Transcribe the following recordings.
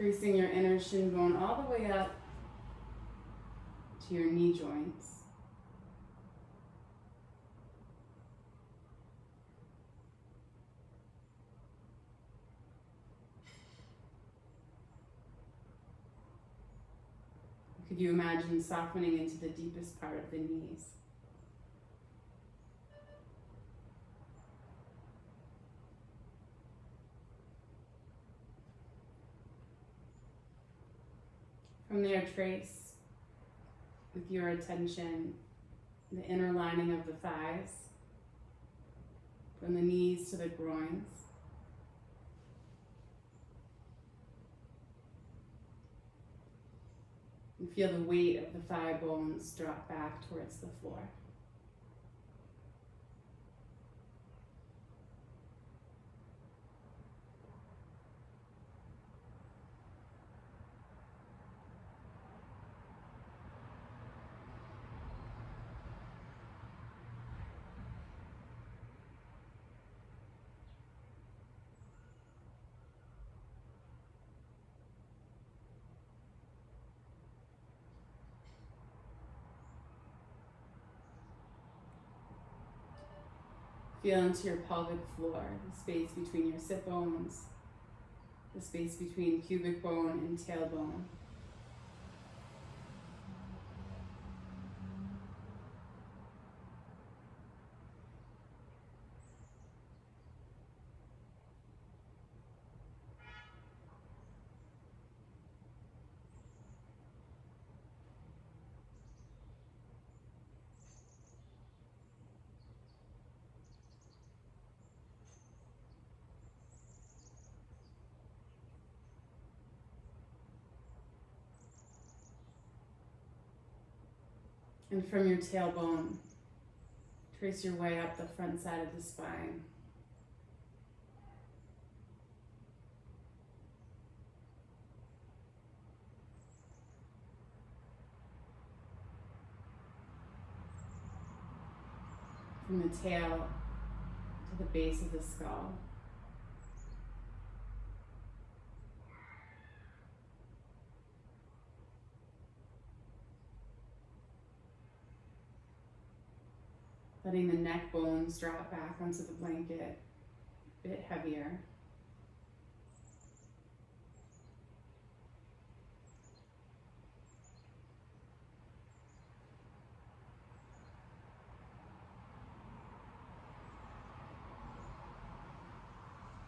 Tracing your inner shin bone all the way up to your knee joints. Could you imagine softening into the deepest part of the knees? From there, trace with your attention the inner lining of the thighs, from the knees to the groins. And feel the weight of the thigh bones drop back towards the floor. Feel into your pelvic floor, the space between your sit bones, the space between pubic bone and tailbone. And from your tailbone, trace your way up the front side of the spine. From the tail to the base of the skull. Letting the neck bones drop back onto the blanket, a bit heavier.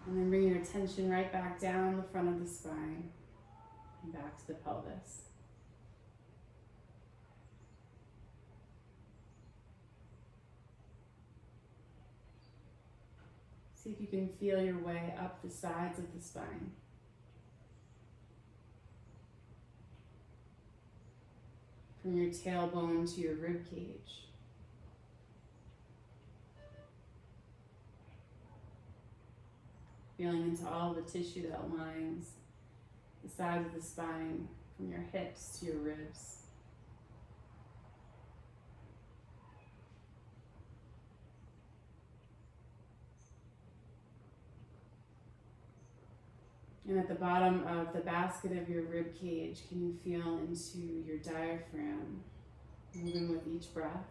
And then bring your attention right back down the front of the spine and back to the pelvis. See if you can feel your way up the sides of the spine. From your tailbone to your rib cage. Feeling into all the tissue that lines the sides of the spine, from your hips to your ribs. And at the bottom of the basket of your rib cage, can you feel into your diaphragm, moving with each breath?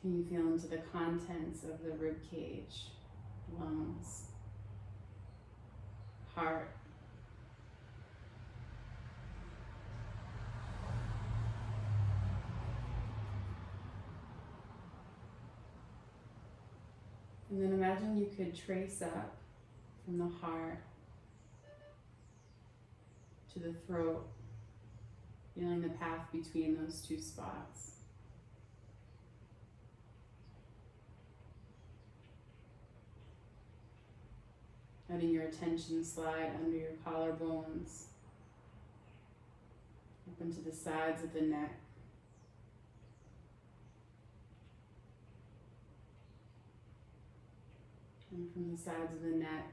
Can you feel into the contents of the rib cage, lungs, heart? And then imagine you could trace up from the heart to the throat, feeling the path between those two spots. Letting your attention slide under your collarbones, up into the sides of the neck. And from the sides of the neck,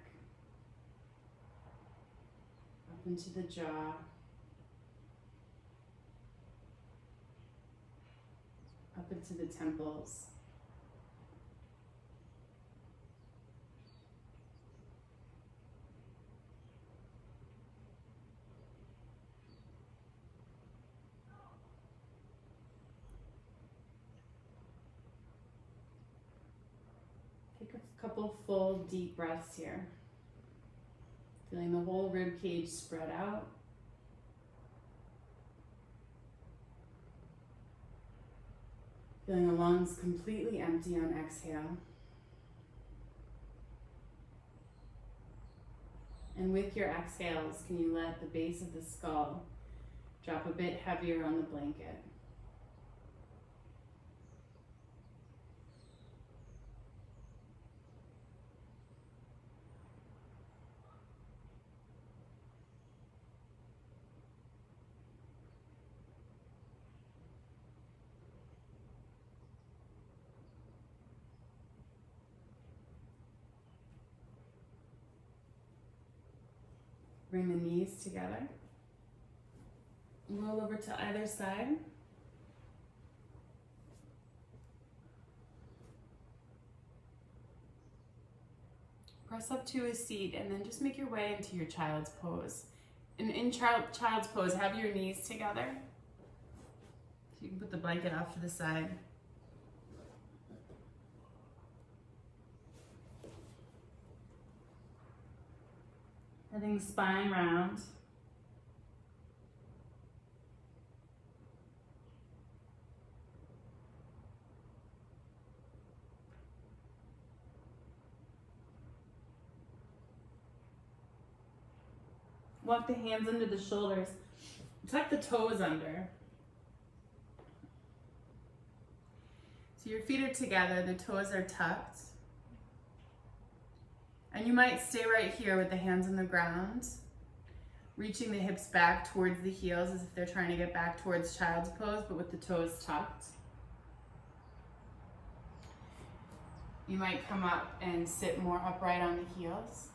up into the jaw. up into the temples. Take a couple full deep breaths here. Feeling the whole rib cage spread out. Feeling the lungs completely empty on exhale. And with your exhales, can you let the base of the skull drop a bit heavier on the blanket? Bring the knees together. Roll over to either side. Press up to a seat and then just make your way into your child's pose. And in child's pose, have your knees together. So you can put the blanket off to the side. Letting the spine round. Walk the hands under the shoulders. Tuck the toes under. So your feet are together, the toes are tucked. And you might stay right here with the hands on the ground, reaching the hips back towards the heels as if they're trying to get back towards child's pose, but with the toes tucked. You might come up and sit more upright on the heels.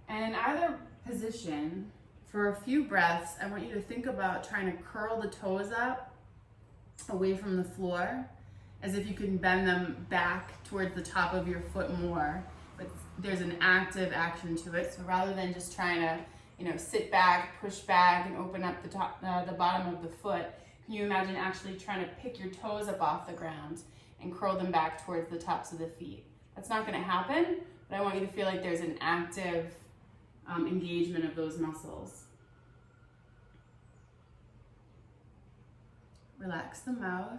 And in either position, for a few breaths, I want you to think about trying to curl the toes up away from the floor, as if you can bend them back towards the top of your foot more, but there's an active action to it. So rather than just trying to, sit back, push back, and open up the bottom of the foot, can you imagine actually trying to pick your toes up off the ground and curl them back towards the tops of the feet? That's not going to happen, but I want you to feel like there's an active engagement of those muscles. Relax the mouth.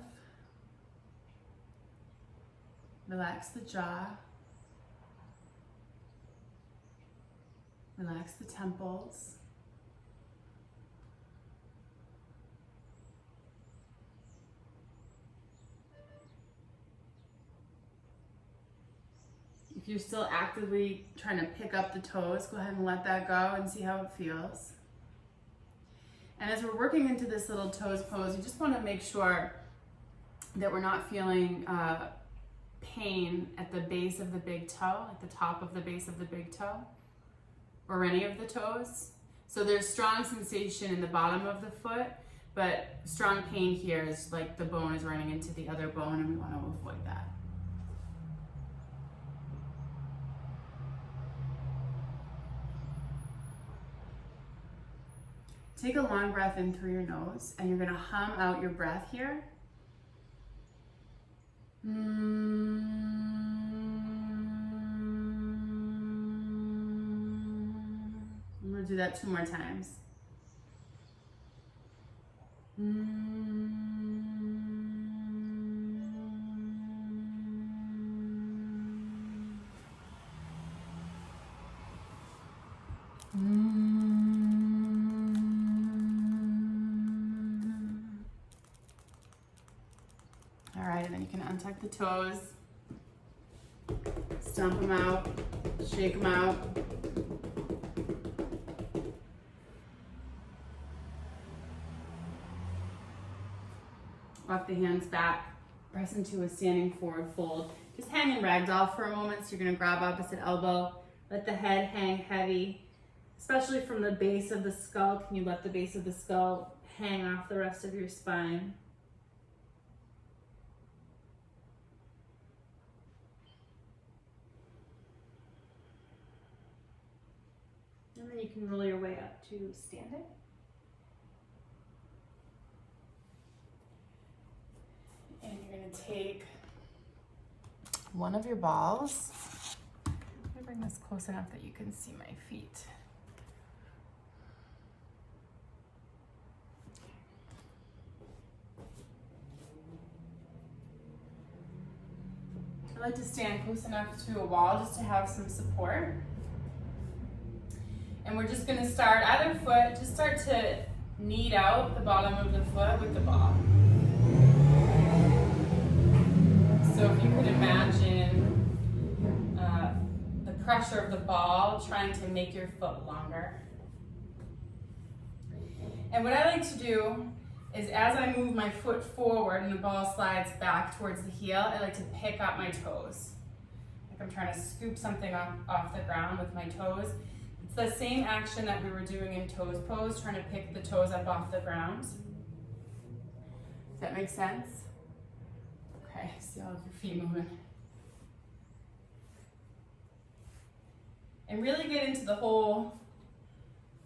Relax the jaw. Relax the temples. If you're still actively trying to pick up the toes, go ahead and let that go and see how it feels. And as we're working into this little toes pose, you just want to make sure that we're not feeling pain at the base of the big toe, at the top of the base of the big toe, or any of the toes. So there's strong sensation in the bottom of the foot, but strong pain here is like the bone is running into the other bone, and we want to avoid that. Take a long breath in through your nose, and you're going to hum out your breath here. I'm going to do that 2 more times. All right, and then you can untuck the toes, stomp them out, shake them out. Walk the hands back, press into a standing forward fold. Just hang in ragdoll for a moment. So you're gonna grab opposite elbow, let the head hang heavy, especially from the base of the skull. Can you let the base of the skull hang off the rest of your spine? And then you can roll your way up to standing. And you're going to take one of your balls. I'm going to bring this close enough that you can see my feet. I like to stand close enough to a wall just to have some support. And we're just going to start either foot, just start to knead out the bottom of the foot with the ball. So if you could imagine the pressure of the ball trying to make your foot longer. And what I like to do is as I move my foot forward and the ball slides back towards the heel, I like to pick up my toes. Like I'm trying to scoop something off the ground with my toes. It's the same action that we were doing in toes pose, trying to pick the toes up off the ground. Does that make sense? Okay, see all of your feet moving. And really get into the whole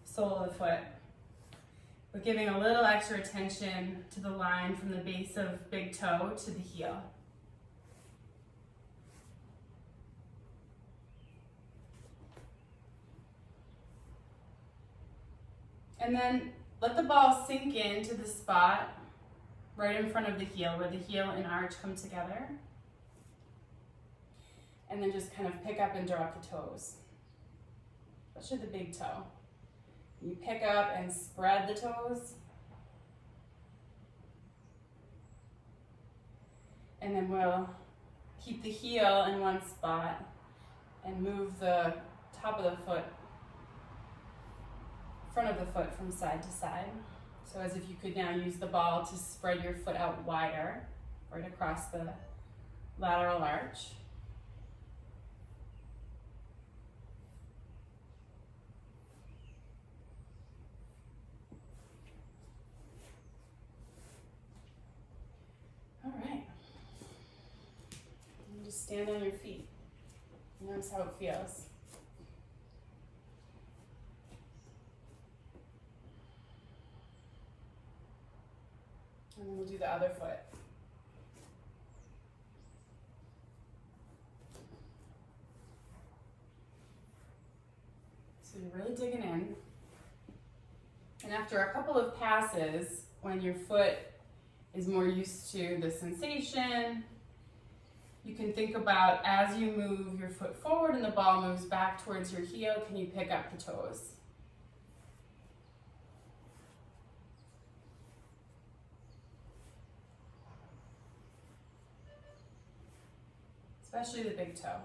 sole of the foot. We're giving a little extra attention to the line from the base of big toe to the heel. And then let the ball sink into the spot right in front of the heel, where the heel and arch come together. And then just kind of pick up and drop the toes, especially the big toe. You pick up and spread the toes. And then we'll keep the heel in one spot and move the top of the foot, front of the foot from side to side. So as if you could now use the ball to spread your foot out wider, right across the lateral arch. All right. And just stand on your feet. Notice how it feels. And then we'll do the other foot. So you're really digging in. And after a couple of passes, when your foot is more used to the sensation, you can think about as you move your foot forward and the ball moves back towards your heel, can you pick up the toes? Especially the big toe.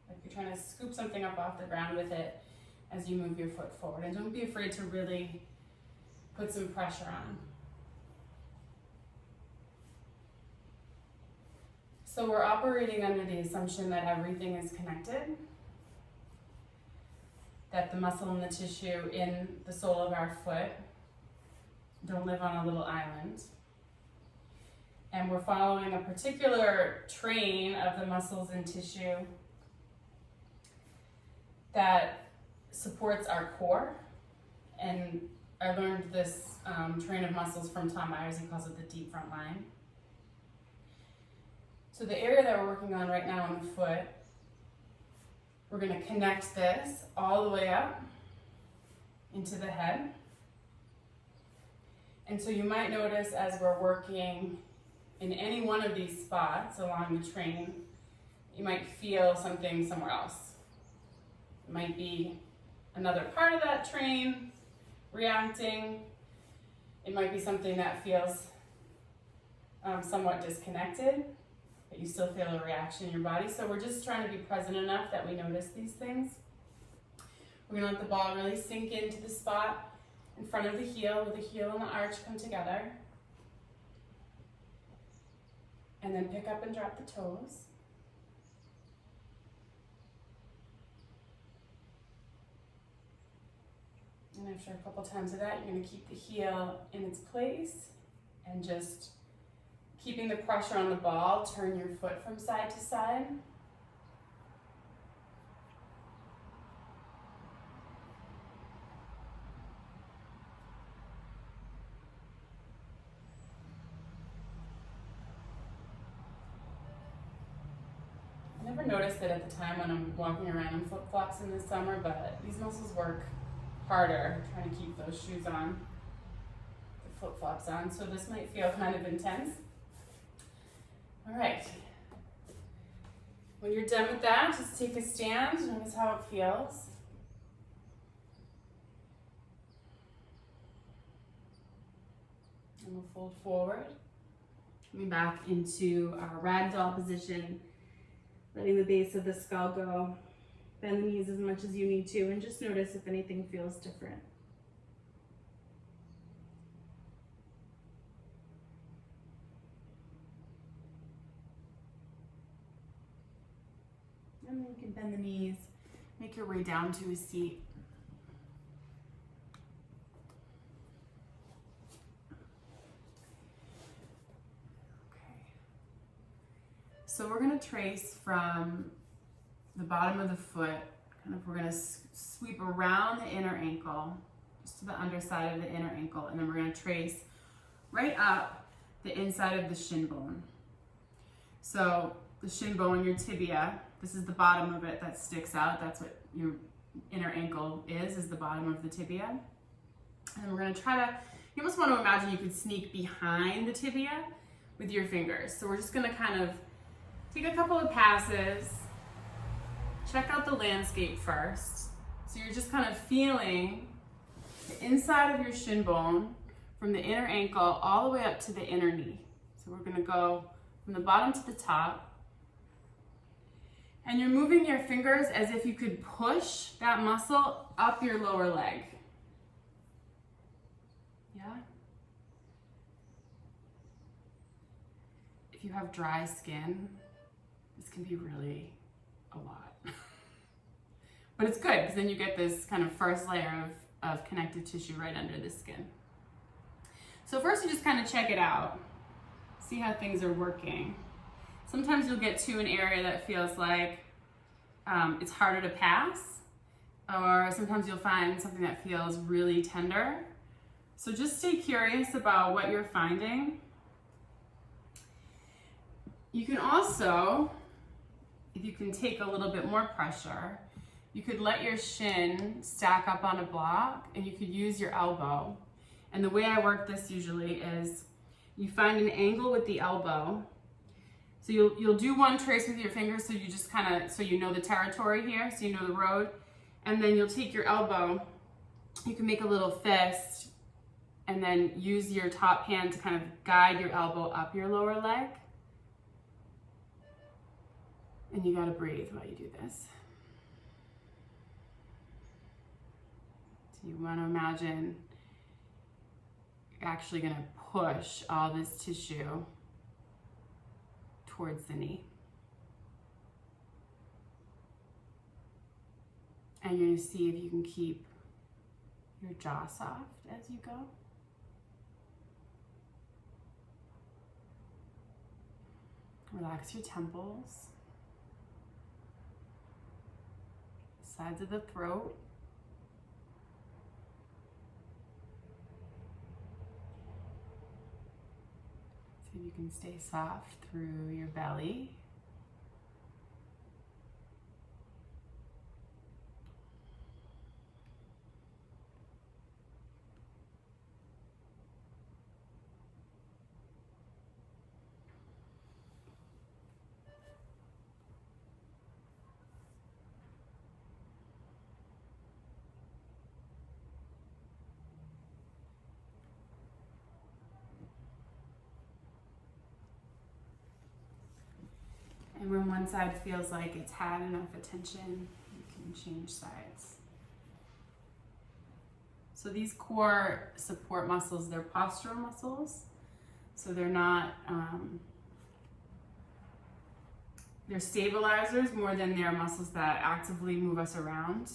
Like you're trying to scoop something up off the ground with it as you move your foot forward. And don't be afraid to really put some pressure on. So we're operating under the assumption that everything is connected, that the muscle and the tissue in the sole of our foot don't live on a little island. And we're following a particular train of the muscles and tissue that supports our core. And I learned this train of muscles from Tom Myers. He calls it the deep front line. So the area that we're working on right now on the foot, we're going to connect this all the way up into the head. And so you might notice as we're working in any one of these spots along the train, you might feel something somewhere else. It might be another part of that train reacting. It might be something that feels somewhat disconnected, but you still feel a reaction in your body. So we're just trying to be present enough that we notice these things. We're gonna let the ball really sink into the spot in front of the heel, where the heel and the arch come together. And then pick up and drop the toes. And after a couple times of that, you're going to keep the heel in its place and just keeping the pressure on the ball, turn your foot from side to side. I never noticed it at the time when I'm walking around in flip-flops in the summer, but these muscles work harder trying to keep those shoes on, the flip-flops on, so this might feel kind of intense. All right. When you're done with that, just take a stand. Notice how it feels. And we'll fold forward. Coming back into our ragdoll position, letting the base of the skull go. Bend the knees as much as you need to, and just notice if anything feels different. And then you can bend the knees, make your way down to a seat. Okay. So we're going to trace from the bottom of the foot, we're going to sweep around the inner ankle, just to the underside of the inner ankle, and then we're going to trace right up the inside of the shin bone. So the shin bone, your tibia, this is the bottom of it that sticks out. That's what your inner ankle is the bottom of the tibia. And we're going to try to, you almost want to imagine you could sneak behind the tibia with your fingers. So we're just going to kind of take a couple of passes, check out the landscape first. So you're just kind of feeling the inside of your shin bone from the inner ankle all the way up to the inner knee. So we're going to go from the bottom to the top. And you're moving your fingers as if you could push that muscle up your lower leg. Yeah? If you have dry skin, this can be really a lot. But it's good because then you get this kind of first layer of connective tissue right under the skin. So first you just kind of check it out, see how things are working. Sometimes you'll get to an area that feels like it's harder to pass, or sometimes you'll find something that feels really tender. So just stay curious about what you're finding. You can also, if you can take a little bit more pressure, you could let your shin stack up on a block and you could use your elbow. And the way I work this usually is you find an angle with the elbow. So you'll do one trace with your fingers, so you just kind of, so you know the territory here, so you know the road. And then you'll take your elbow, you can make a little fist, and then use your top hand to kind of guide your elbow up your lower leg. And you gotta breathe while you do this. So you wanna imagine you're actually gonna push all this tissue towards the knee. And you're gonna see if you can keep your jaw soft as you go. Relax your temples, sides of the throat. See if you can stay soft through your belly. And when one side feels like it's had enough attention, you can change sides. So these core support muscles, they're postural muscles. So they're not, they're stabilizers more than they're muscles that actively move us around.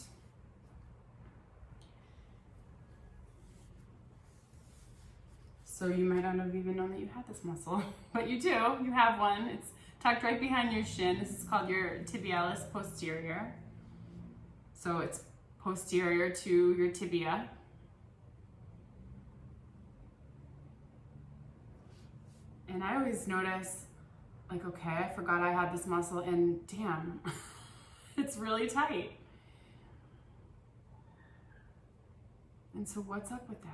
So you might not have even known that you had this muscle, but you do, you have one. It's tucked right behind your shin. This is called your tibialis posterior. So it's posterior to your tibia. And I always notice, like, okay, I forgot I had this muscle and damn, it's really tight. And so what's up with that?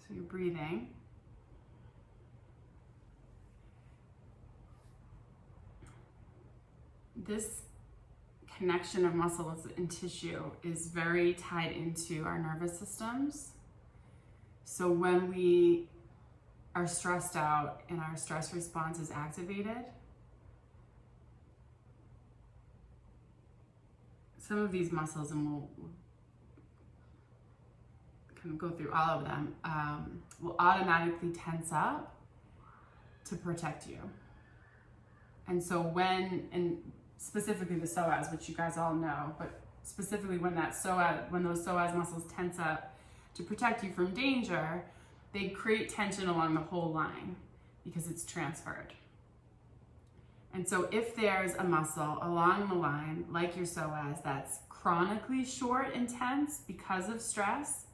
So you're breathing. This connection of muscles and tissue is very tied into our nervous systems. So when we are stressed out and our stress response is activated, some of these muscles, and we'll kind of go through all of them, will automatically tense up to protect you. And so and specifically the psoas, which you guys all know, but specifically when those psoas muscles tense up to protect you from danger, they create tension along the whole line because it's transferred. And so if there's a muscle along the line, like your psoas, that's chronically short and tense because of stress,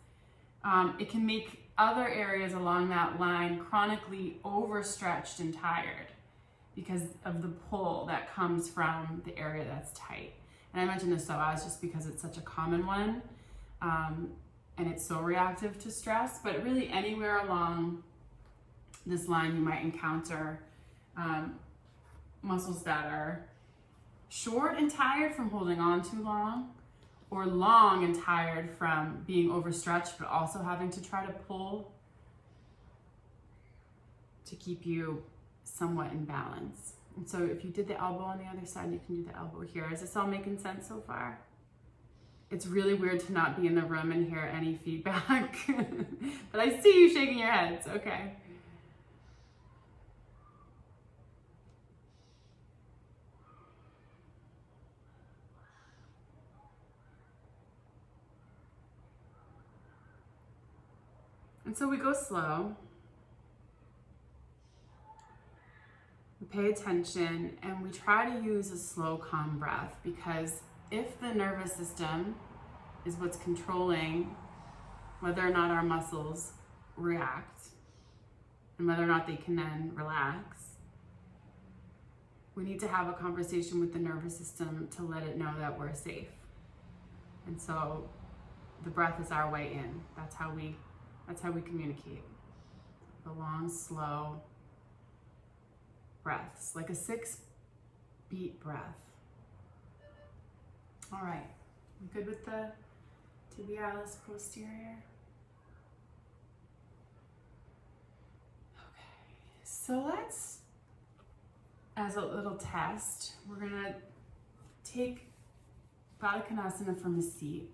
it can make other areas along that line chronically overstretched and tired because of the pull that comes from the area that's tight. And I mentioned the psoas just because it's such a common one, and it's so reactive to stress, but really anywhere along this line you might encounter muscles that are short and tired from holding on too long, or long and tired from being overstretched but also having to try to pull to keep you somewhat in balance. And so if you did the elbow on the other side, you can do the elbow here. Is this all making sense so far? It's really weird to not be in the room and hear any feedback, but I see you shaking your heads. Okay. And so we go slow. We pay attention and we try to use a slow, calm breath, because if the nervous system is what's controlling whether or not our muscles react and whether or not they can then relax, we need to have a conversation with the nervous system to let it know that we're safe. And so the breath is our way in. That's how we communicate. The long, slow breaths, like a 6-beat breath. All right, I'm good with the tibialis posterior. Okay, so let's, as a little test, we're gonna take Baddha Konasana from a seat.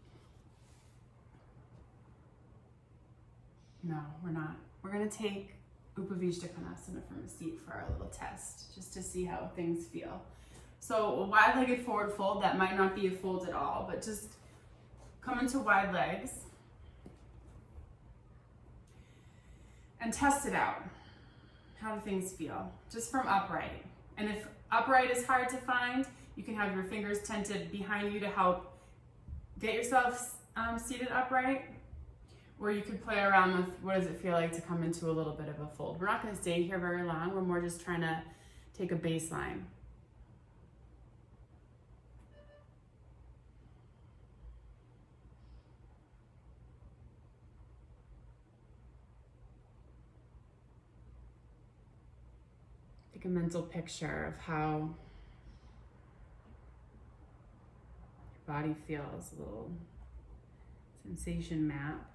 No, we're not. We're gonna take Upavishta Konasana from a seat for our little test, just to see how things feel. So a wide-legged forward fold, that might not be a fold at all, but just come into wide legs and test it out. How do things feel? Just from upright. And if upright is hard to find, you can have your fingers tented behind you to help get yourself seated upright. Or you could play around with what does it feel like to come into a little bit of a fold. We're not going to stay here very long. We're more just trying to take a baseline. Take a mental picture of how your body feels, a little sensation map.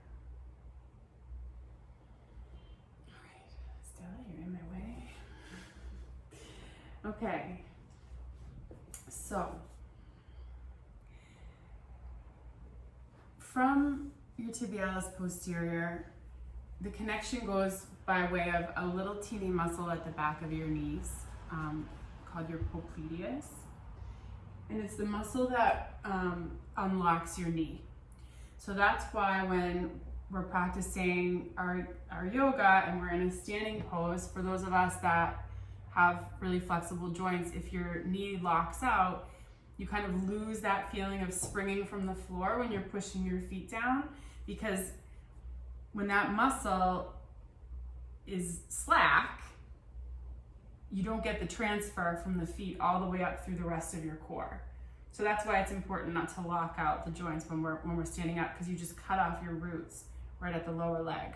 You're in my way. Okay, so from your tibialis posterior, the connection goes by way of a little teeny muscle at the back of your knees called your popliteus. And it's the muscle that unlocks your knee. So that's why when we're practicing our yoga and we're in a standing pose, for those of us that have really flexible joints, if your knee locks out, you kind of lose that feeling of springing from the floor when you're pushing your feet down, because when that muscle is slack, you don't get the transfer from the feet all the way up through the rest of your core. So that's why it's important not to lock out the joints when we're standing up, because you just cut off your roots right at the lower leg.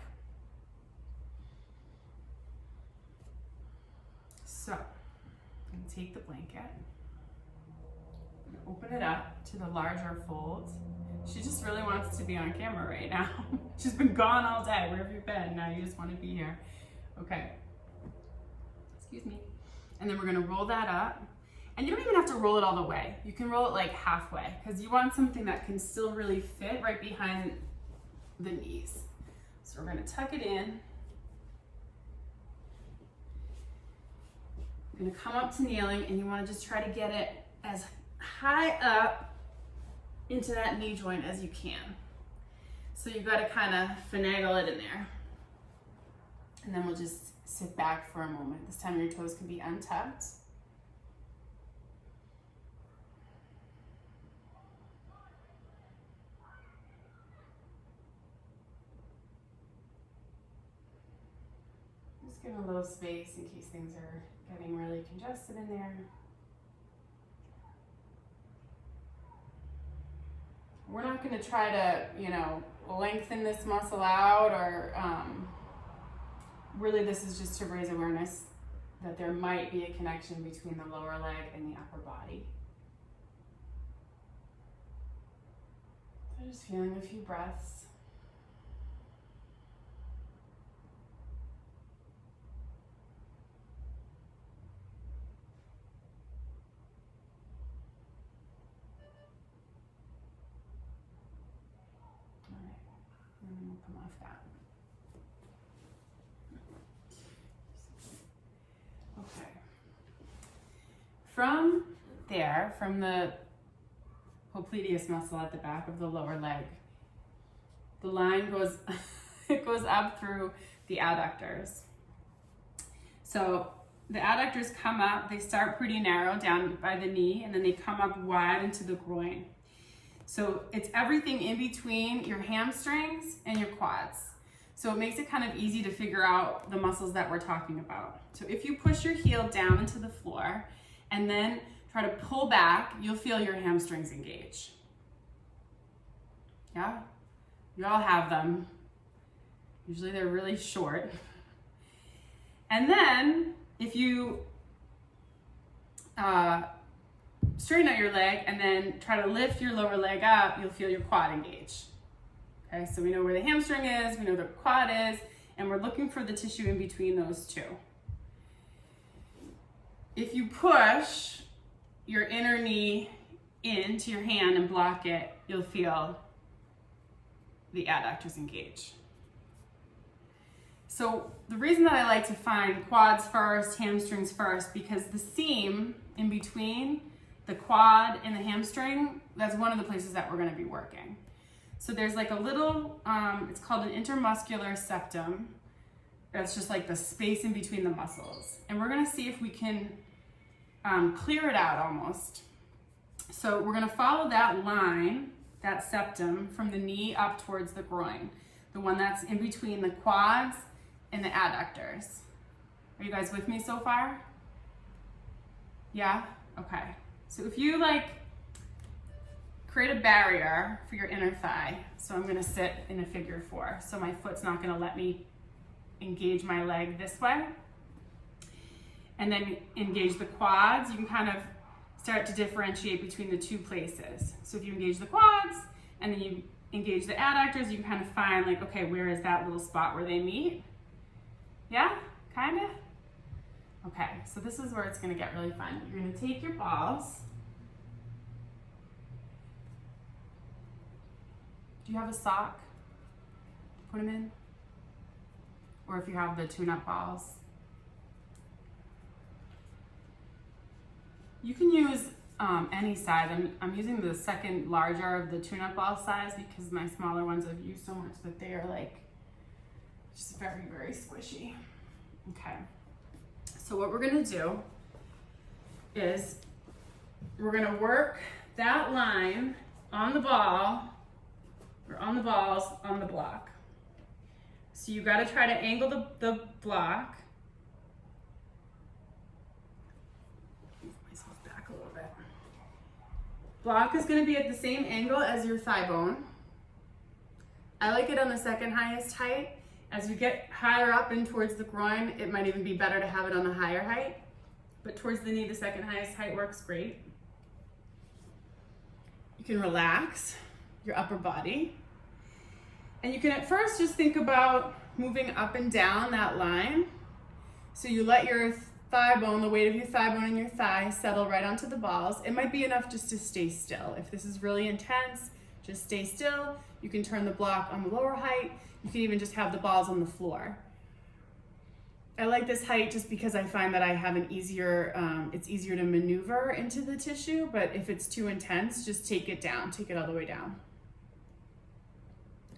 So, I'm gonna take the blanket, open it up to the larger fold. She just really wants to be on camera right now. She's been gone all day. Where have you been? Now you just want to be here. Okay. Excuse me. And then we're gonna roll that up. And you don't even have to roll it all the way. You can roll it like halfway, because you want something that can still really fit right behind the knees. So we're gonna tuck it in. You're gonna come up to kneeling, and you wanna just try to get it as high up into that knee joint as you can. So you gotta kind of finagle it in there. And then we'll just sit back for a moment. This time your toes can be untucked. Just give a little space in case things are getting really congested in there. We're not going to try to, lengthen this muscle out, or really this is just to raise awareness that there might be a connection between the lower leg and the upper body. So just feeling a few breaths. And then we'll come off that. Okay. From there, from the popliteus muscle at the back of the lower leg, the line goes, it goes up through the adductors. So the adductors come up, they start pretty narrow down by the knee, and then they come up wide into the groin. So it's everything in between your hamstrings and your quads. So it makes it kind of easy to figure out the muscles that we're talking about. So if you push your heel down into the floor and then try to pull back, you'll feel your hamstrings engage. Yeah? You all have them. Usually they're really short. And then if you straighten out your leg and then try to lift your lower leg up, you'll feel your quad engage. Okay, so we know where the hamstring is, we know the quad is, and we're looking for the tissue in between those two. If you push your inner knee into your hand and block it, you'll feel the adductors engage. So the reason that I like to find quads first, hamstrings first, because the seam in between the quad and the hamstring, that's one of the places that we're going to be working. So there's like a little, it's called an intermuscular septum. That's just like the space in between the muscles. And we're going to see if we can clear it out almost. So we're going to follow that line, that septum, from the knee up towards the groin, the one that's in between the quads and the adductors. Are you guys with me so far? Yeah? Okay. So if you create a barrier for your inner thigh. So I'm gonna sit in a figure 4. So my foot's not gonna let me engage my leg this way. And then engage the quads. You can kind of start to differentiate between the two places. So if you engage the quads and then you engage the adductors, you can kind of find okay, where is that little spot where they meet? Yeah, kinda? Okay, so this is where it's gonna get really fun. You're gonna take your balls. Do you have a sock? Put them in. or if you have the tune-up balls. You can use any size. I'm using the second larger of the tune-up ball size because my smaller ones I've used so much that they are like just very, very squishy. Okay, so what we're gonna do is we're gonna work that line on the ball, or on the balls on the block. So you gotta try to angle the block. Move myself back a little bit. Block is gonna be at the same angle as your thigh bone. I like it on the second highest height. As you get higher up and towards the groin, it might even be better to have it on the higher height. But towards the knee, the second highest height works great. You can relax your upper body. And you can at first just think about moving up and down that line. So you let your thigh bone, the weight of your thigh bone and your thigh settle right onto the balls. It might be enough just to stay still. If this is really intense, just stay still. You can turn the block on the lower height. You can even just have the balls on the floor. I like this height just because I find that I have an easier, it's easier to maneuver into the tissue, but if it's too intense, just take it down, take it all the way down.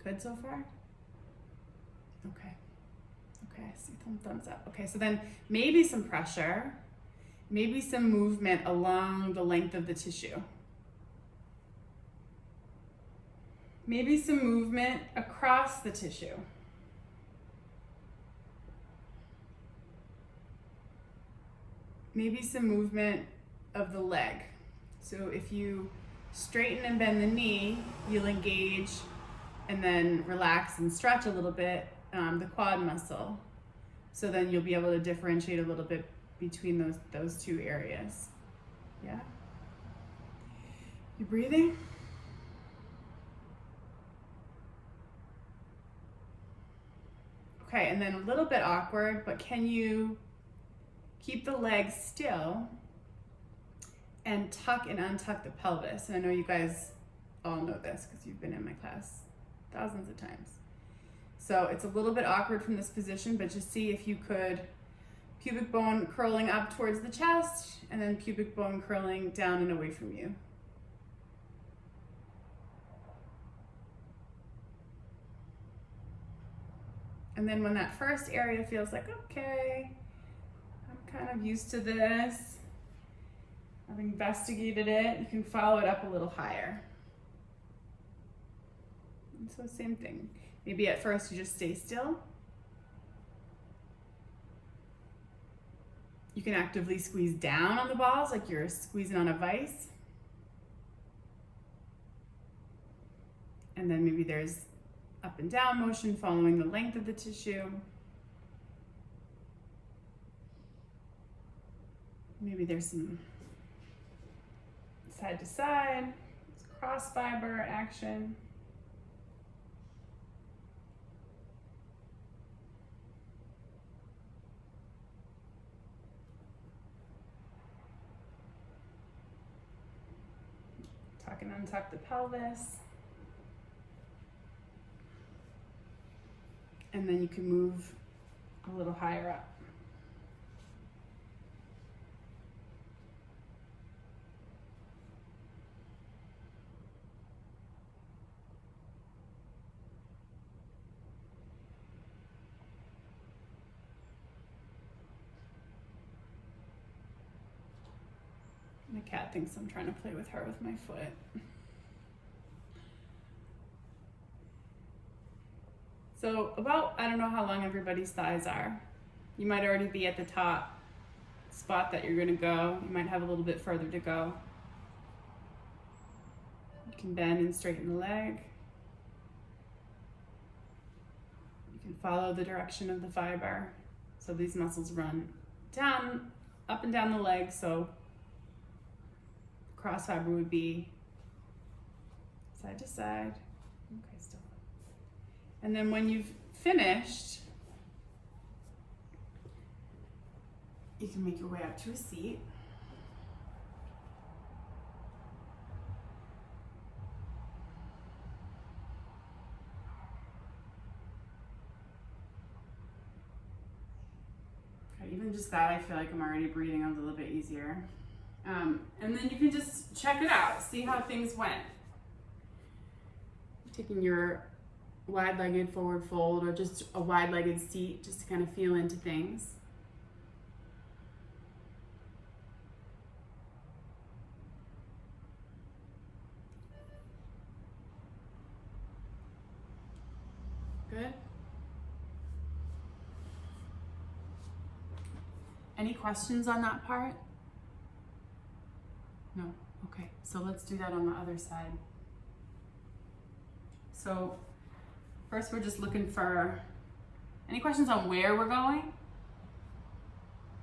Good so far? Okay. Okay, I see thumbs up. Okay, so then maybe some pressure, maybe some movement along the length of the tissue. Maybe some movement across the tissue. Maybe some movement of the leg. So if you straighten and bend the knee, you'll engage and then relax and stretch a little bit the quad muscle. So then you'll be able to differentiate a little bit between those two areas. Yeah? You breathing? Okay, and then a little bit awkward, but can you keep the legs still and tuck and untuck the pelvis? And I know you guys all know this because you've been in my class thousands of times. So it's a little bit awkward from this position, but just see if you could, pubic bone curling up towards the chest and then pubic bone curling down and away from you. And then when that first area feels like, okay, I'm kind of used to this, I've investigated it, you can follow it up a little higher. And so same thing. Maybe at first you just stay still. You can actively squeeze down on the balls like you're squeezing on a vise. And then maybe there's up and down motion following the length of the tissue. Maybe there's some side to side, cross fiber action. Tuck and untuck the pelvis. And then you can move a little higher up. My cat thinks I'm trying to play with her with my foot. So about, I don't know how long everybody's thighs are. You might already be at the top spot that you're gonna go. You might have a little bit further to go. You can bend and straighten the leg. You can follow the direction of the fiber. So these muscles run down, up and down the leg. So cross fiber would be side to side. Okay, still. And then when you've finished, you can make your way up to a seat. even just that, I feel like I'm already breathing a little bit easier. And then you can just check it out, see how things went. Taking your wide-legged forward fold or just a wide-legged seat just to kind of feel into things. Good. Any questions on that part? No? Okay, so let's do that on the other side. So first we're just looking for any questions on where we're going?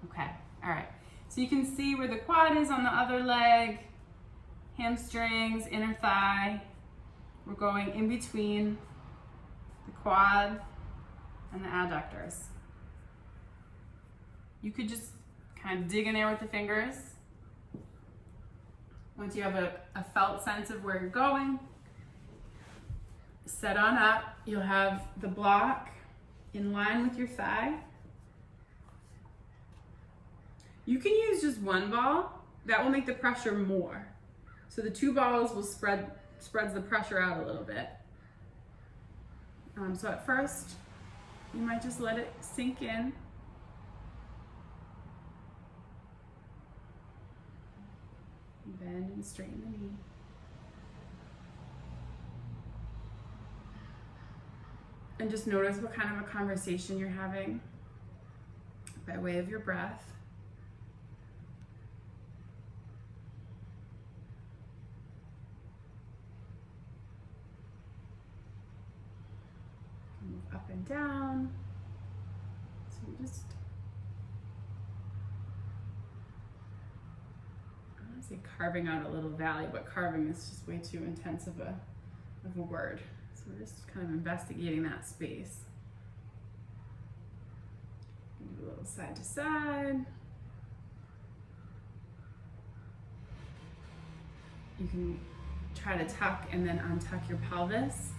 Okay, all right. So you can see where the quad is on the other leg, hamstrings, inner thigh. We're going in between the quad and the adductors. You could just kind of dig in there with the fingers. Once you have a felt sense of where you're going, set on up. You'll have the block in line with your thigh. You can use just one ball. That will make the pressure more. So the two balls will spreads the pressure out a little bit. So at first, you might just let it sink in. Bend and straighten the knee. And just notice what kind of a conversation you're having by way of your breath. Move up and down. So you just, I want to say carving out a little valley, but carving is just way too intense of a word. So we're just kind of investigating that space. Do a little side to side. You can try to tuck and then untuck your pelvis.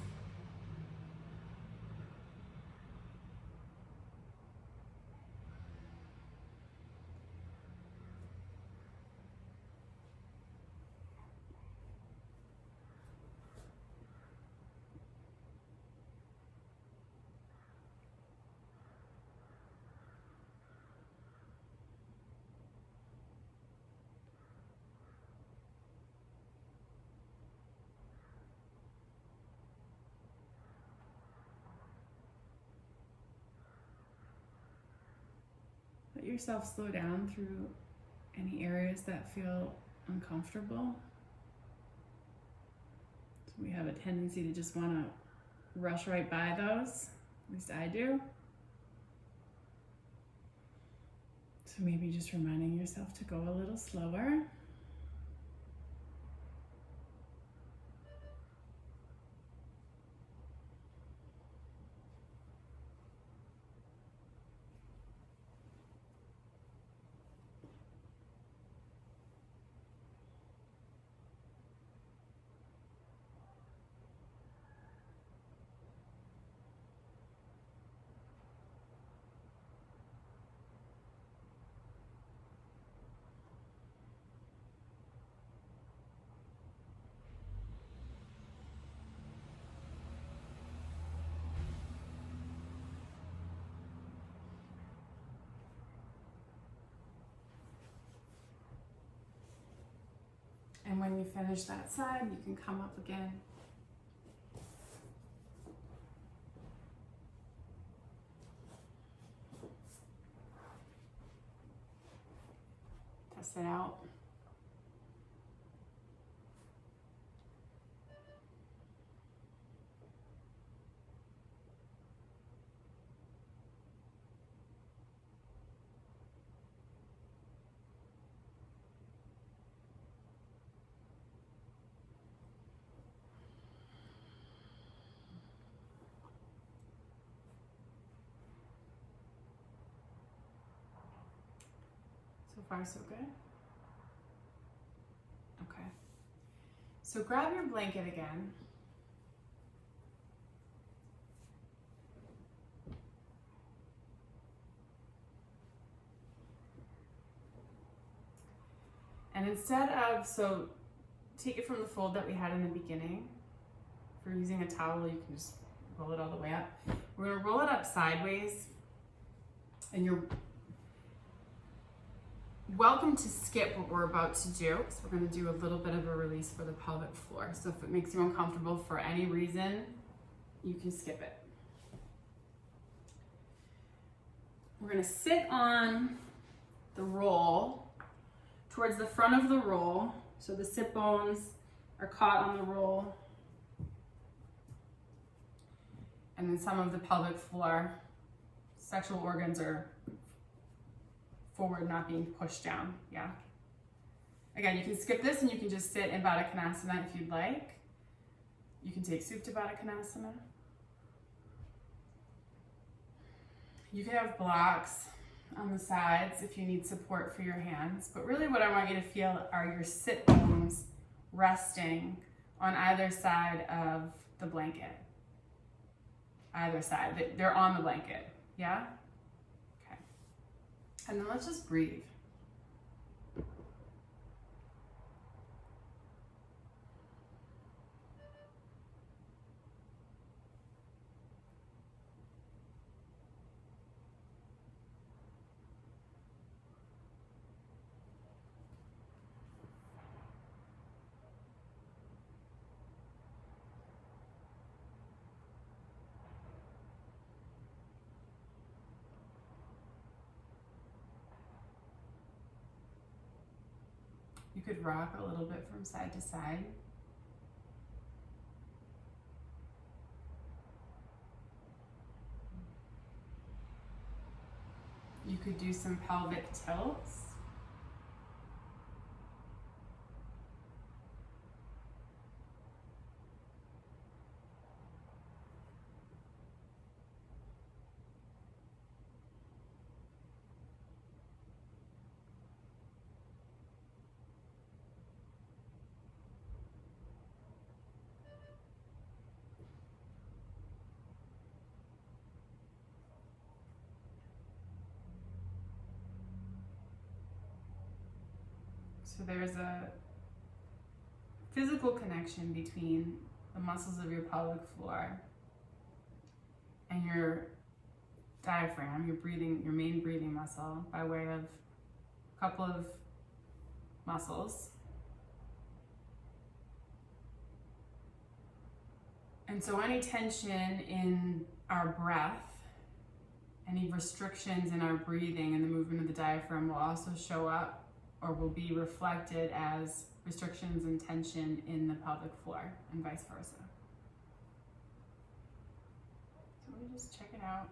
Let yourself slow down through any areas that feel uncomfortable. So we have a tendency to just want to rush right by those, at least I do. So maybe just reminding yourself to go a little slower. And when you finish that side, you can come up again. Test it out. So far, so good? Okay. So grab your blanket again. instead of, so take it from the fold that we had in the beginning. If you're using a towel, you can just roll it all the way up. We're gonna roll it up sideways, and you're welcome to skip what we're about to do. So we're gonna do a little bit of a release for the pelvic floor. So if it makes you uncomfortable for any reason, you can skip it. We're gonna sit on the roll towards the front of the roll. So the sit bones are caught on the roll. And then some of the pelvic floor, sexual organs are forward, not being pushed down, yeah? Again, you can skip this and you can just sit in Baddha Konasana if you'd like. You can take Supta Baddha Konasana. You can have blocks on the sides if you need support for your hands, but really what I want you to feel are your sit bones resting on either side of the blanket. Either side, they're on the blanket, yeah? Okay. And then let's just breathe. You could rock a little bit from side to side. You could do some pelvic tilts. So there's a physical connection between the muscles of your pelvic floor and your diaphragm, your breathing, your main breathing muscle, by way of a couple of muscles. And so any tension in our breath, any restrictions in our breathing and the movement of the diaphragm will also show up or will be reflected as restrictions and tension in the pelvic floor and vice versa. So we just check it out.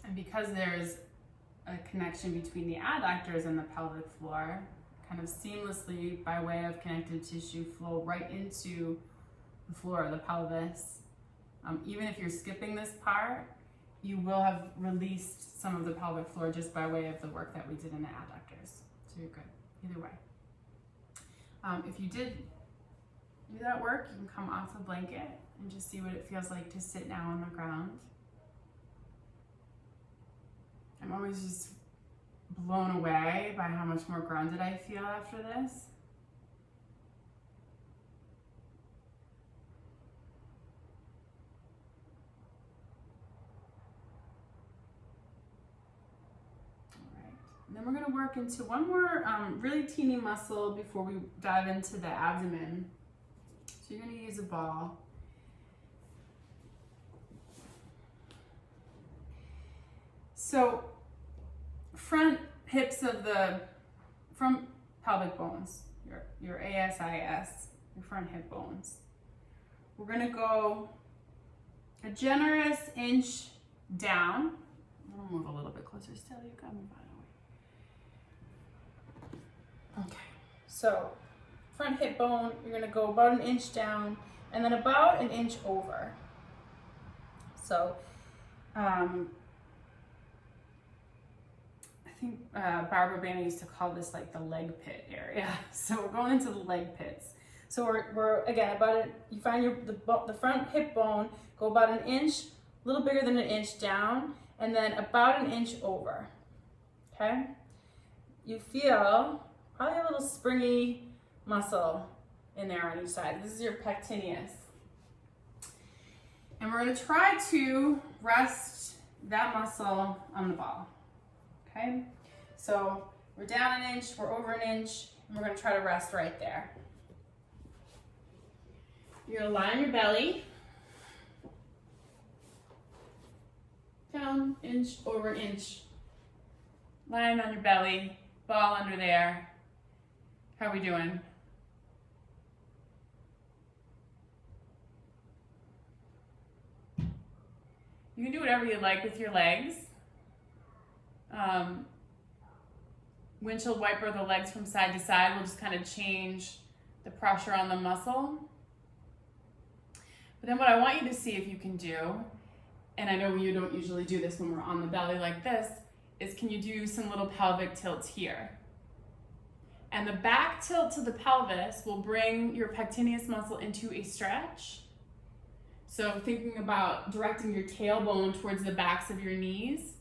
And because there's a connection between the adductors and the pelvic floor, kind of seamlessly by way of connective tissue flow right into the floor of the pelvis. Even if you're skipping this part, you will have released some of the pelvic floor just by way of the work that we did in the adductors. So you're good, either way. If you did do that work, you can come off the blanket and just see what it feels like to sit now on the ground. I'm always just blown away by how much more grounded I feel after this. And then we're going to work into one more really teeny muscle before we dive into the abdomen. So you're going to use a ball. So front hips of the front pelvic bones, your ASIS, your front hip bones. We're going to go a generous inch down. I'll move a little bit closer still. You can move out. Okay, so front hip bone, you're gonna go about an inch down and then about an inch over. So I think Barbara Bana used to call this like the leg pit area. So we're going into the leg pits. So we're again, you find the front hip bone, go about an inch a little bigger than an inch down, and then about an inch over, okay? You feel probably a little springy muscle in there on each side. This is your pectineus. And we're gonna try to rest that muscle on the ball, okay? So we're down an inch, we're over an inch, and we're gonna try to rest right there. You're gonna lie on your belly, down, inch, over an inch. Lying on your belly, ball under there. How are we doing? You can do whatever you like with your legs. Windshield wiper the legs from side to side will just kind of change the pressure on the muscle. But then what I want you to see if you can do, and I know you don't usually do this when we're on the belly like this, is can you do some little pelvic tilts here? And the back tilt to the pelvis will bring your pectineus muscle into a stretch. So thinking about directing your tailbone towards the backs of your knees.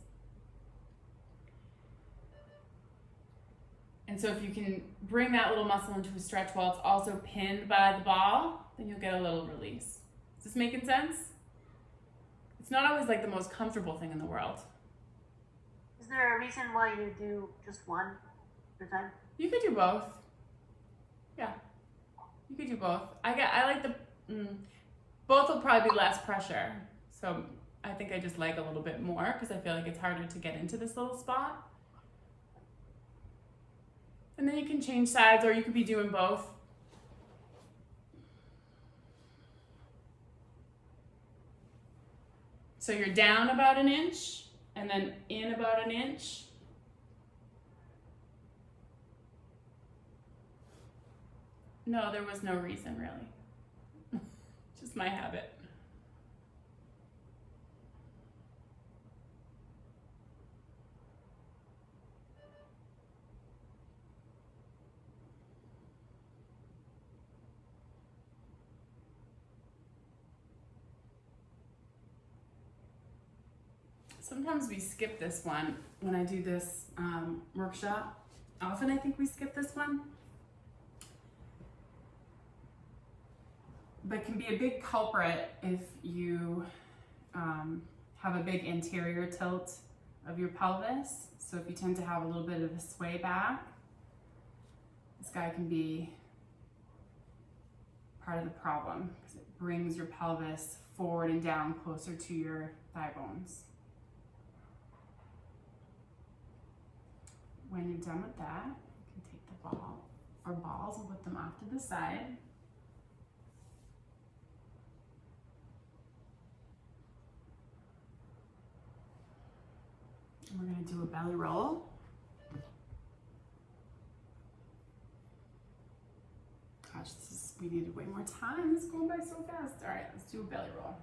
And so if you can bring that little muscle into a stretch while it's also pinned by the ball, then you'll get a little release. Is this making sense? It's not always like the most comfortable thing in the world. Is there a reason why you do just one at a time? You could do both. Yeah, you could do both. I like the, both will probably be less pressure. So I think I just like a little bit more because I feel like it's harder to get into this little spot. And then you can change sides or you could be doing both. So you're down about an inch and then in about an inch. No, there was no reason really. Just my habit. Sometimes we skip this one when I do this workshop. Often I think we skip this one. But can be a big culprit if you have a big anterior tilt of your pelvis. So if you tend to have a little bit of a sway back, this guy can be part of the problem because it brings your pelvis forward and down closer to your thigh bones. When you're done with that, you can take the ball or balls and put them off to the side. And we're going to do a belly roll. Gosh, we needed way more time. It's going by so fast. All right, let's do a belly roll.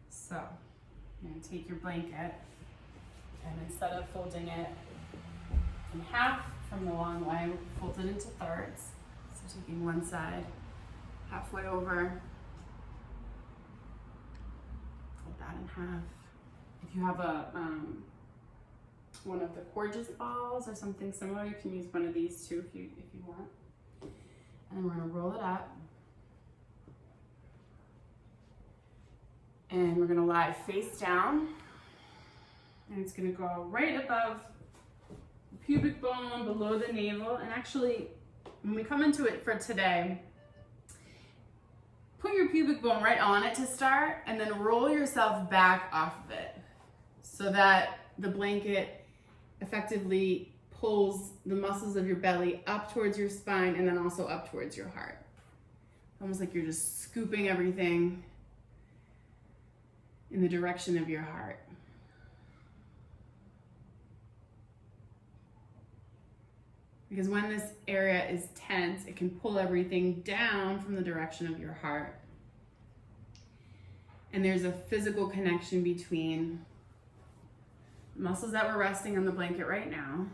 So, you're going to take your blanket and instead of folding it in half from the long way, fold it into thirds. So taking one side halfway over, fold that in half. If you have a one of the Coregeous balls or something similar, you can use one of these too if you want. And then we're going to roll it up. And we're gonna lie face down. And it's gonna go right above the pubic bone, below the navel. And actually, when we come into it for today, put your pubic bone right on it to start, and then roll yourself back off of it so that the blanket effectively pulls the muscles of your belly up towards your spine and then also up towards your heart. Almost like you're just scooping everything in the direction of your heart. Because when this area is tense, it can pull everything down from the direction of your heart. And there's a physical connection between muscles that we're resting on the blanket right now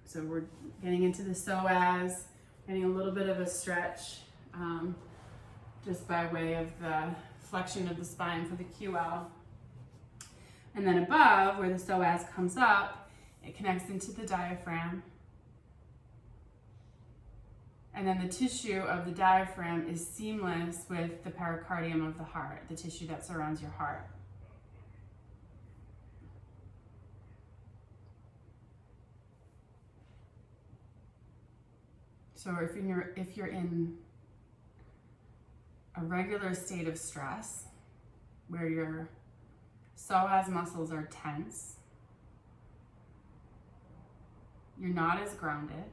So we're getting into the psoas, getting a little bit of a stretch just by way of the flexion of the spine for the QL. And then above, where the psoas comes up, it connects into the diaphragm. And then the tissue of the diaphragm is seamless with the pericardium of the heart, the tissue that surrounds your heart. So if you're in a regular state of stress, where your psoas muscles are tense, you're not as grounded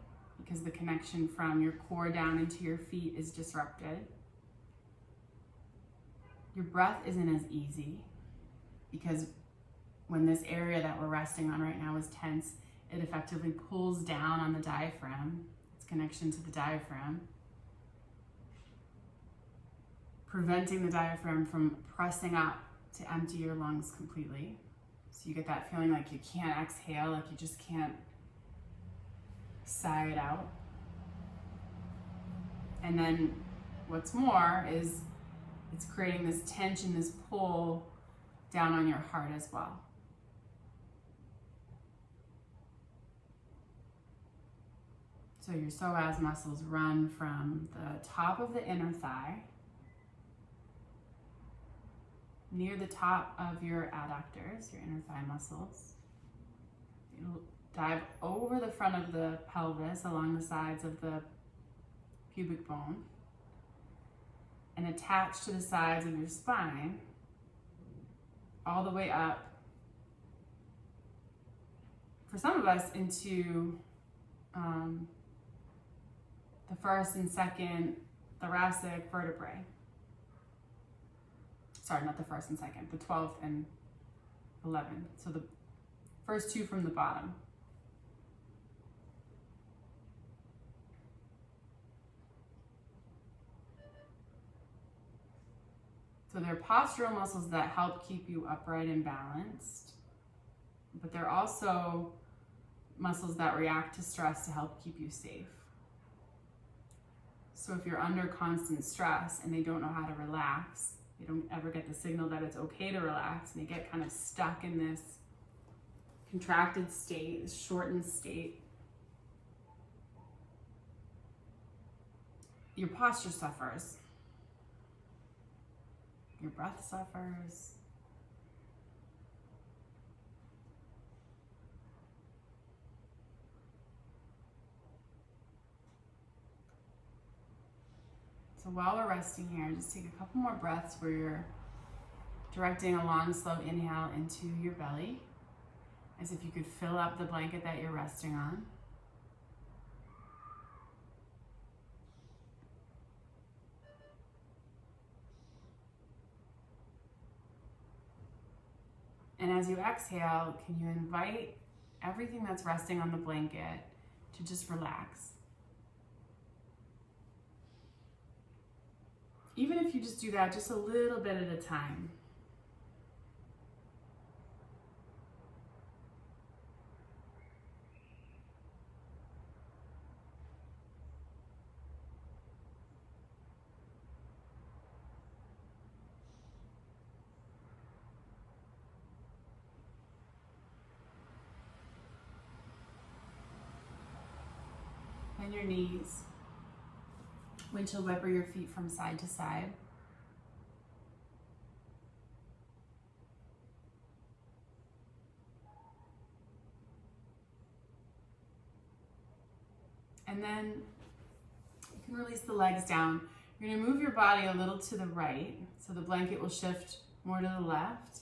because the connection from your core down into your feet is disrupted. Your breath isn't as easy because when this area that we're resting on right now is tense, it effectively pulls down on the diaphragm, its connection to the diaphragm, preventing the diaphragm from pressing up to empty your lungs completely. So you get that feeling like you can't exhale, like you just can't sigh it out. And then what's more is it's creating this tension, this pull down on your heart as well. So your psoas muscles run from the top of the inner thigh, near the top of your adductors, your inner thigh muscles. It'll dive over the front of the pelvis along the sides of the pubic bone and attach to the sides of your spine all the way up, for some of us, into the first and second thoracic vertebrae. Sorry, not the first and second, the 12th and 11th. So the first two from the bottom. So they're postural muscles that help keep you upright and balanced, but they're also muscles that react to stress to help keep you safe. So if you're under constant stress and they don't know how to relax, they don't ever get the signal that it's okay to relax, and they get kind of stuck in this contracted state, this shortened state, your posture suffers. Your breath suffers. So while we're resting here, just take a couple more breaths where you're directing a long, slow inhale into your belly, as if you could fill up the blanket that you're resting on. And as you exhale, can you invite everything that's resting on the blanket to just relax? Even if you just do that just a little bit at a time. Bend your knees. Windshield wiper your feet from side to side. And then you can release the legs down. You're gonna move your body a little to the right, so the blanket will shift more to the left.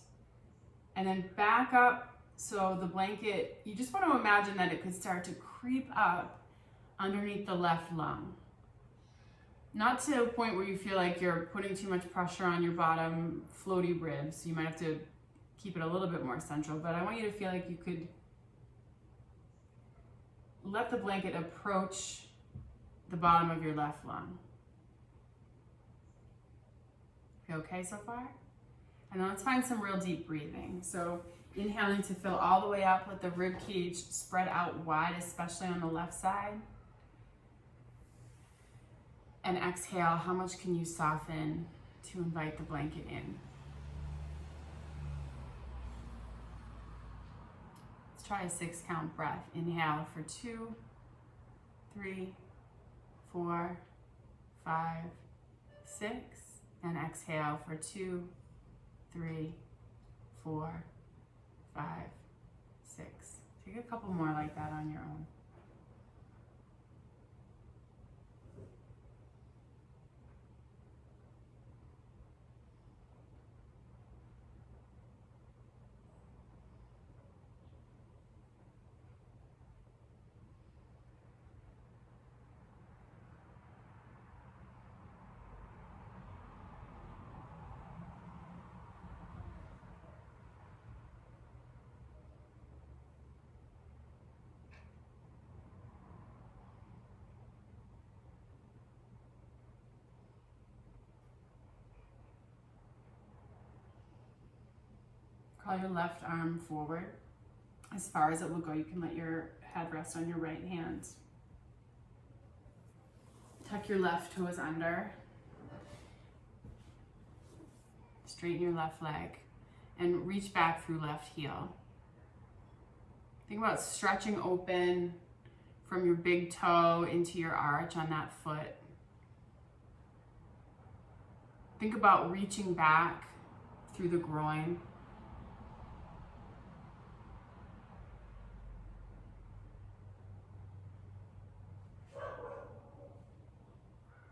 And then back up, so the blanket, you just wanna imagine that it could start to creep up underneath the left lung. Not to a point where you feel like you're putting too much pressure on your bottom floaty ribs. You might have to keep it a little bit more central, but I want you to feel like you could let the blanket approach the bottom of your left lung. Feel okay so far? And then let's find some real deep breathing. So Inhaling to fill all the way up, let the rib cage spread out wide, especially on the left side. And exhale, how much can you soften to invite the blanket in? Let's try a 6 count breath. Inhale for 2, 3, 4, 5, 6. And exhale for 2, 3, 4, 5, 6. Take a couple more like that on your own. Crawl your left arm forward as far as it will go. You can let your head rest on your right hand. Tuck your left toes under. Straighten your left leg and reach back through left heel. Think about stretching open from your big toe into your arch on that foot. Think about reaching back through the groin.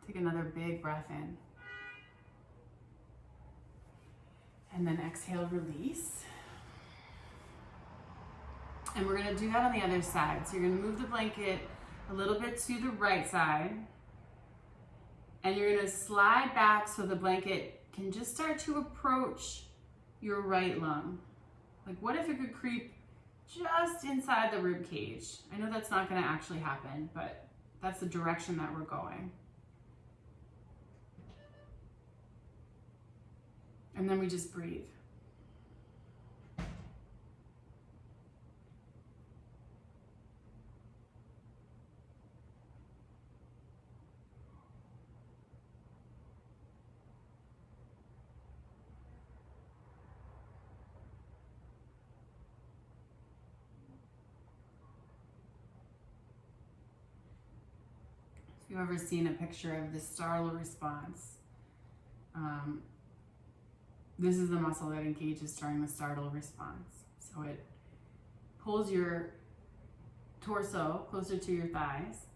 Take another big breath in. And then exhale, release. And we're gonna do that on the other side. So you're gonna move the blanket a little bit to the right side. And you're gonna slide back so the blanket can just start to approach your right lung. Like, what if it could creep just inside the rib cage? I know that's not gonna actually happen, but that's the direction that we're going. And then we just breathe. If you've ever seen a picture of the startle response, this is the muscle that engages during the startle response. So it pulls your torso closer to your thighs,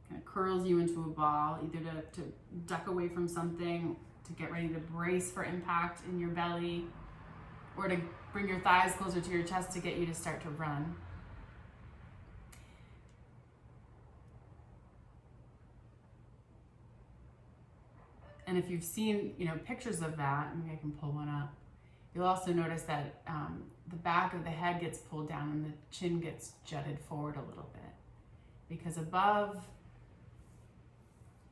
kind of curls you into a ball, either to duck away from something, to get ready to brace for impact in your belly, or to bring your thighs closer to your chest to get you to start to run. And if you've seen, pictures of that, maybe I can pull one up, you'll also notice that the back of the head gets pulled down and the chin gets jutted forward a little bit. Because above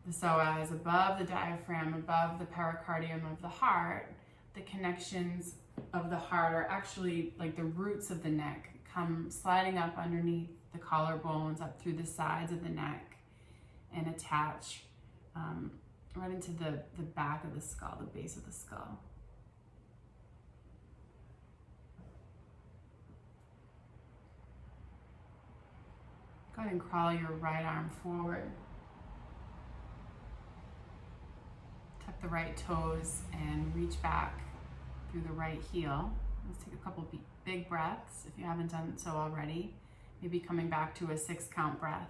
the psoas, above the diaphragm, above the pericardium of the heart, the connections of the heart are actually like the roots of the neck, come sliding up underneath the collarbones, up through the sides of the neck, and attach right into the back of the skull, the base of the skull. Go ahead and crawl your right arm forward. Tuck the right toes and reach back through the right heel. Let's take a couple big breaths if you haven't done so already. Maybe coming back to a 6 count breath.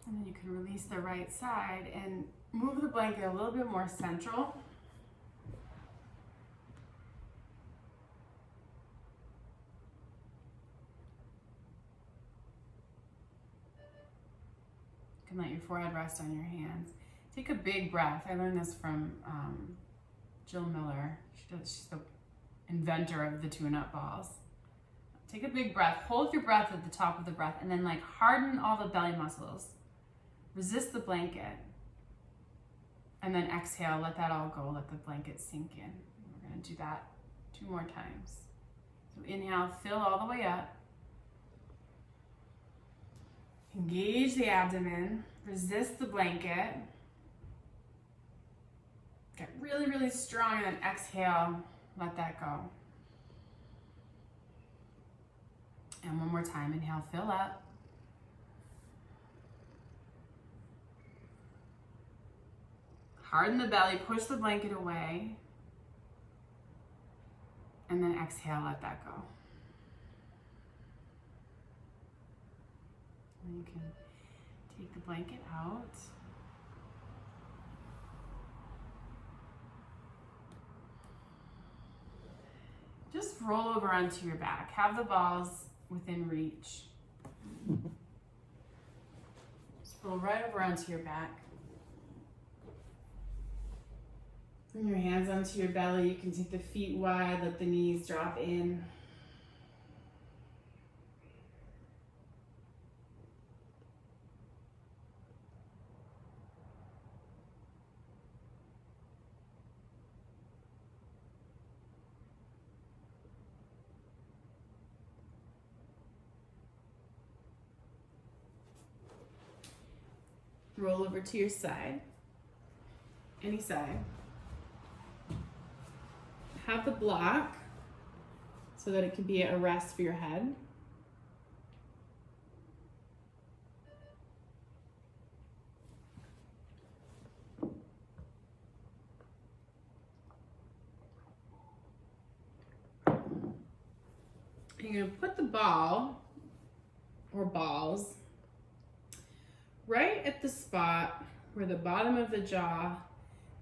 And then you can release the right side and move the blanket a little bit more central. You can let your forehead rest on your hands. Take a big breath. I learned this from Jill Miller. She's the inventor of the tune-up balls. Take a big breath. Hold your breath at the top of the breath and then like harden all the belly muscles. Resist the blanket. And then exhale, let that all go. Let the blanket sink in. We're gonna do that 2 more times. So inhale, fill all the way up. Engage the abdomen. Resist the blanket. Get really, really strong and then exhale, let that go. And one more time, inhale, fill up. Harden the belly, push the blanket away. And then exhale, let that go. And you can take the blanket out. Just roll over onto your back. Have the balls within reach. Just roll right over onto your back. Bring your hands onto your belly. You can take the feet wide, let the knees drop in. Roll over to your side, any side. Have the block so that it can be a rest for your head. You're going to put the ball or balls right at the spot where the bottom of the jaw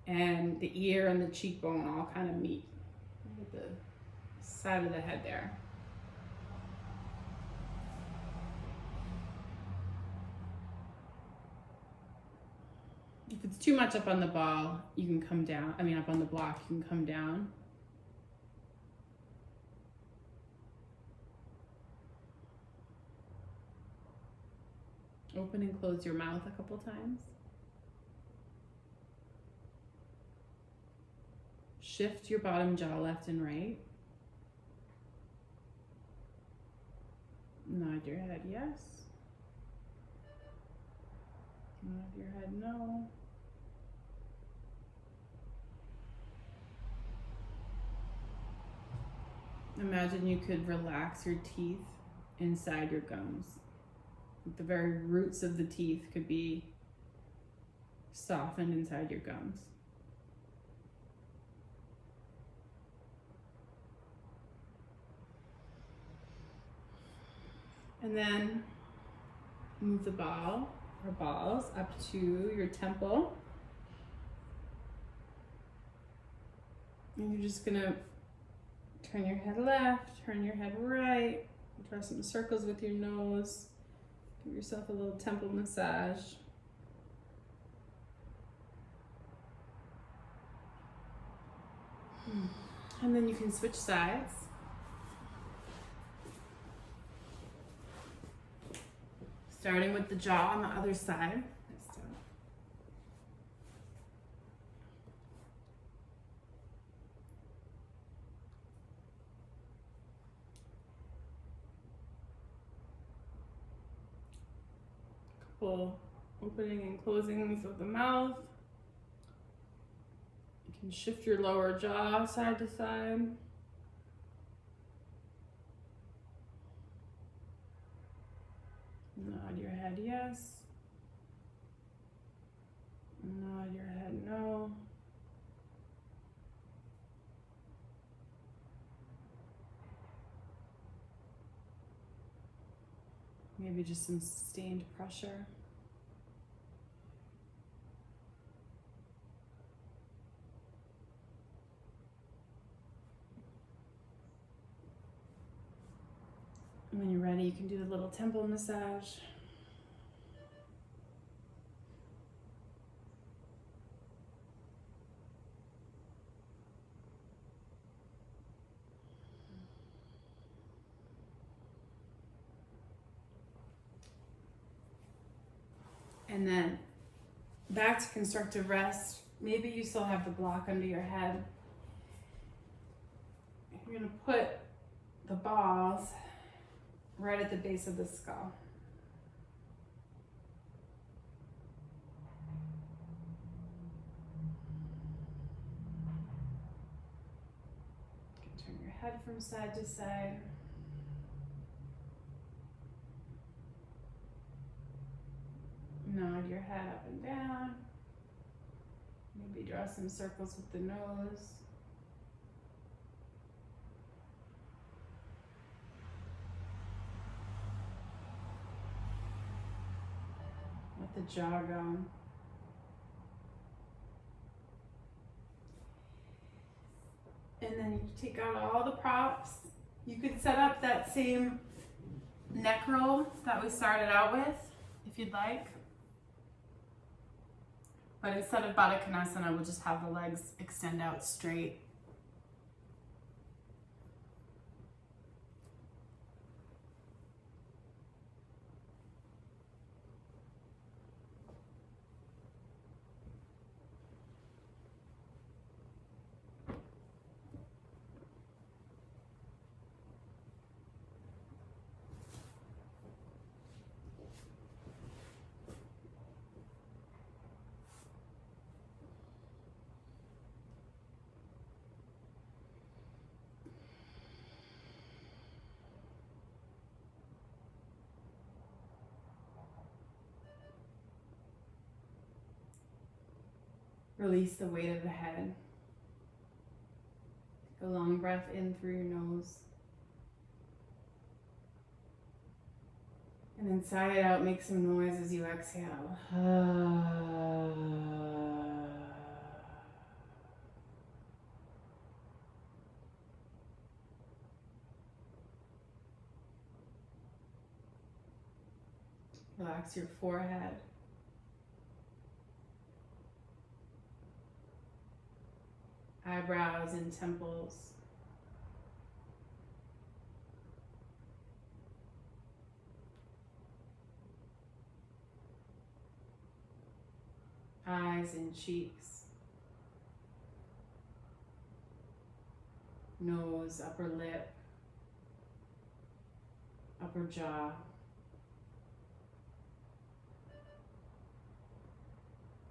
and the ear and the cheekbone all kind of meet. At the side of the head there. If it's too much up on the ball, you can come down. Up on the block, you can come down. Open and close your mouth a couple times. Shift your bottom jaw left and right. Nod your head yes. Nod your head no. Imagine you could relax your teeth inside your gums. The very roots of the teeth could be softened inside your gums. And then move the ball or balls up to your temple. And you're just gonna turn your head left, turn your head right, draw some circles with your nose. Give yourself a little temple massage. And then you can switch sides. Starting with the jaw on the other side. Couple opening and closings of the mouth. You can shift your lower jaw side to side. Nod your head yes. Nod your head no. Maybe just some sustained pressure. When you're ready, you can do the little temple massage. And then back to constructive rest. Maybe you still have the block under your head. You're gonna put the balls right at the base of the skull. You can turn your head from side to side. Nod your head up and down. Maybe draw some circles with the nose. Let the jaw go. And then you take out all the props. You could set up that same neck roll that we started out with, if you'd like. But instead of Baddha Konasana, we'll just have the legs extend out straight. Release the weight of the head. Take a long breath in through your nose. And then sigh it out, make some noise as you exhale. Relax your forehead. Eyebrows and temples. Eyes and cheeks. Nose, upper lip, upper jaw.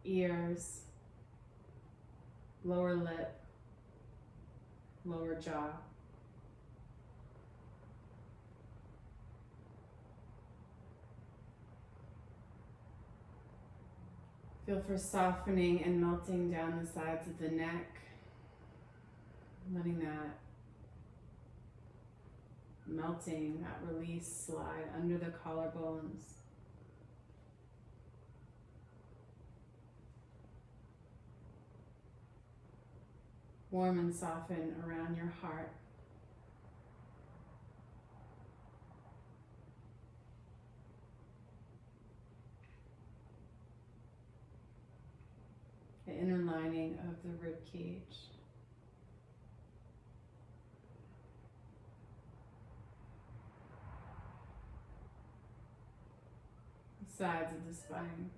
Ears, lower lip, lower jaw. Feel for softening and melting down the sides of the neck, letting that melting, that release slide under the collarbones. Warm and soften around your heart. The inner lining of the rib cage. The sides of the spine.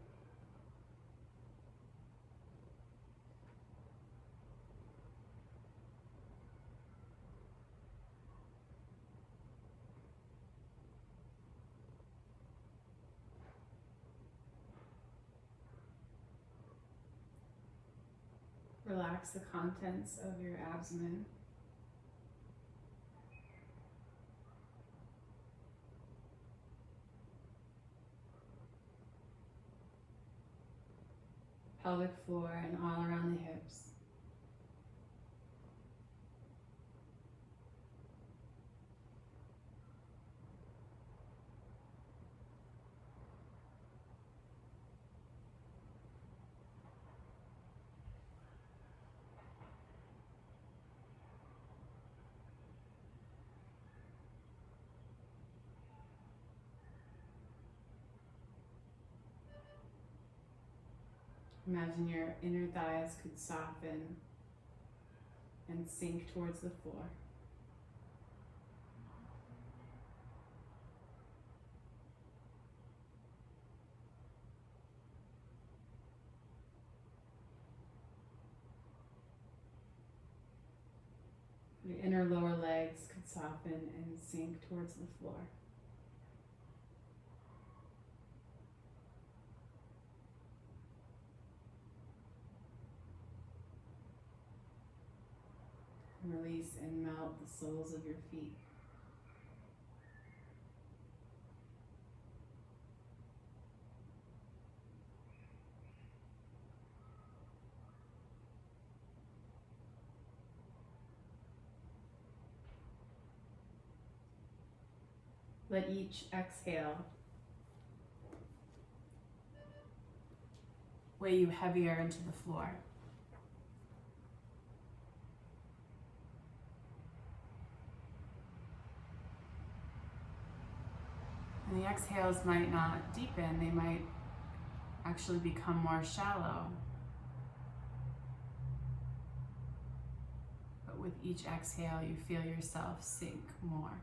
Relax the contents of your abdomen. Pelvic floor and all around the hips. Imagine your inner thighs could soften and sink towards the floor. Your inner lower legs could soften and sink towards the floor. Release and melt the soles of your feet. Let each exhale weigh you heavier into the floor. And the exhales might not deepen, they might actually become more shallow. But with each exhale, you feel yourself sink more.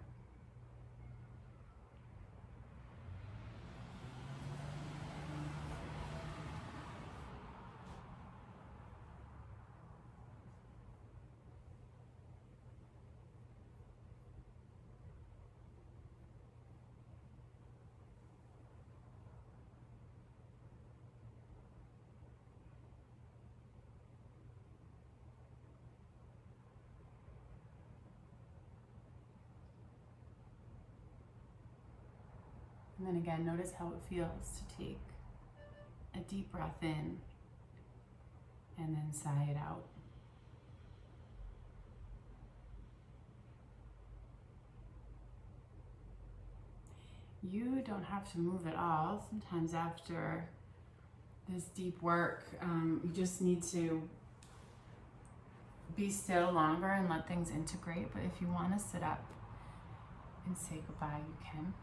And then again, notice how it feels to take a deep breath in and then sigh it out. You don't have to move at all. Sometimes after this deep work, you just need to be still longer and let things integrate. But if you want to sit up and say goodbye, you can.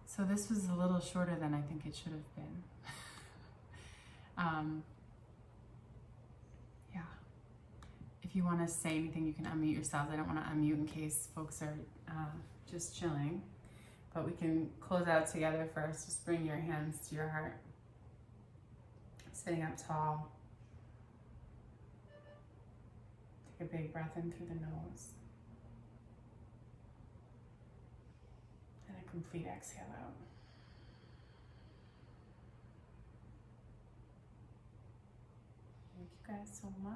So this was a little shorter than I think it should have been. Yeah. If you want to say anything, you can unmute yourselves. I don't want to unmute in case folks are just chilling. But we can close out together first. Just bring your hands to your heart. Sitting up tall. Take a big breath in through the nose. And a complete exhale out. Thank you guys so much.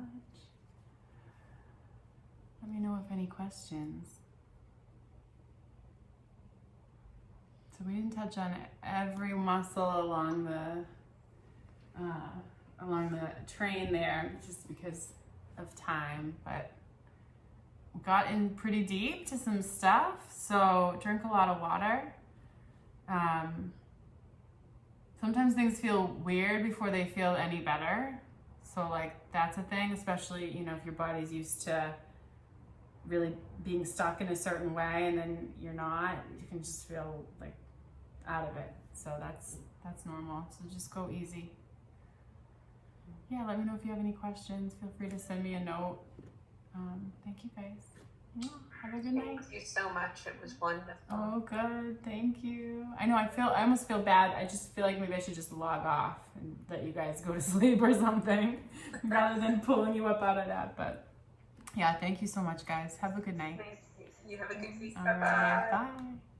Let me know if any questions. So we didn't touch on every muscle along the train there, just because of time, but got in pretty deep to some stuff. So drink a lot of water. Sometimes things feel weird before they feel any better. So like that's a thing, especially, you know, if your body's used to really being stuck in a certain way and then you're not, you can just feel like out of it. So that's normal. So just go easy. Yeah, let me know if you have any questions. Feel free to send me a note. Thank you guys. Yeah, have a good night. Thank you so much. It was wonderful. Oh, good. Thank you. I know I almost feel bad. I just feel like maybe I should just log off and let you guys go to sleep or something rather than pulling you up out of that. But yeah, thank you so much, guys. Have a good night. You have a good week. All Bye-bye. right, bye.